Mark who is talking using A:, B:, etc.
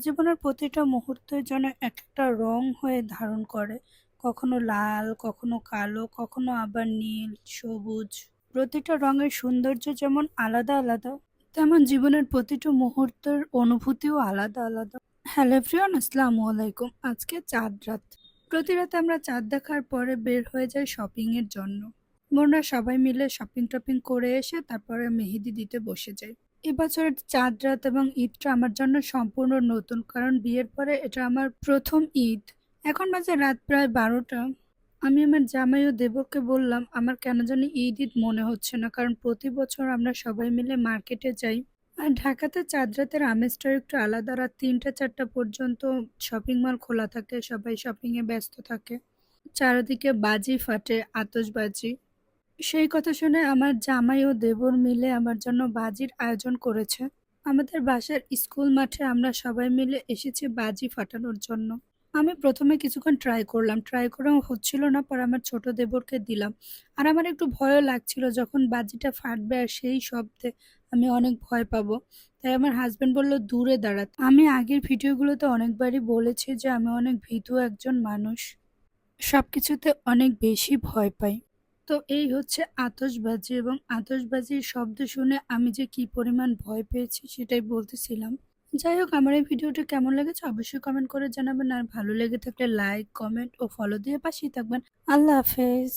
A: জীবনের প্রতিটা মুহূর্তের যেন একটা রং হয়ে ধারণ করে। কখনো লাল, কখনো কালো, কখনো আবার নীল, সবুজ। প্রতিটা রঙের সৌন্দর্য যেমন আলাদা আলাদা, তেমন জীবনের প্রতিটা মুহূর্তের অনুভূতিও আলাদা আলাদা। হ্যালো এভরিওয়ান, আসসালামু আলাইকুম। আজকে চাঁদ রাত। প্রতি রাতে আমরা চাঁদ দেখার পরে বের হয়ে যাই শপিং এর জন্য। বোনরা সবাই মিলে শপিং টপিং করে এসে তারপরে মেহেদি দিতে বসে যাই। এবছরের চাঁদ রাত এবং ঈদটা আমার জন্য সম্পূর্ণ নতুন, কারণ বিয়ের পরে এটা আমার প্রথম ঈদ। এখন বাজে রাত প্রায় 12টা। আমি আমার জামাই ও দেবরকে বললাম আমার কেন জানি ঈদ ঈদ মনে হচ্ছে না, কারণ প্রতি বছর আমরা সবাই মিলে মার্কেটে যাই। আর ঢাকাতে চাঁদ রাতের আমেজটা একটু আলাদা। রাত 3টা 4টা পর্যন্ত শপিং মল খোলা থাকে, সবাই শপিং এ ব্যস্ত থাকে, চারিদিকে বাজি ফাটে, আতশবাজি। সেই কথা শুনে আমার জামাই ও দেবর মিলে আমার জন্য বাজির আয়োজন করেছে। আমাদের বাসার স্কুল মাঠে আমরা সবাই মিলে এসেছি বাজি ফাটানোর জন্য। আমি প্রথমে কিছুক্ষণ ট্রাই করলাম, ট্রাই করেও হচ্ছিল না, পর আমার ছোট দেবরকে দিলাম। আর আমার একটু ভয়ও লাগছিল যখন বাজিটা ফাটবে আর সেই শব্দে আমি অনেক ভয় পাবো। তাই আমার হাজবেন্ড বলল দূরে দাঁড়াতে। আমি আগের ভিডিওগুলোতে অনেকবারই বলেছি যে আমি অনেক ভীতু একজন মানুষ, সবকিছুতে অনেক বেশি ভয় পাই। তো এই হচ্ছে আতশবাজি, এবং আতশবাজির শব্দ শুনে আমি যে কি পরিমাণ ভয় পেয়েছি সেটাই বলতেছিলাম। যাই হোক, আমার এই ভিডিওটা কেমন লেগেছে অবশ্যই কমেন্ট করে জানাবেন, আর ভালো লেগে থাকলে লাইক, কমেন্ট ও ফলো দিয়ে পাশেই থাকবেন। আল্লাহ হাফেজ।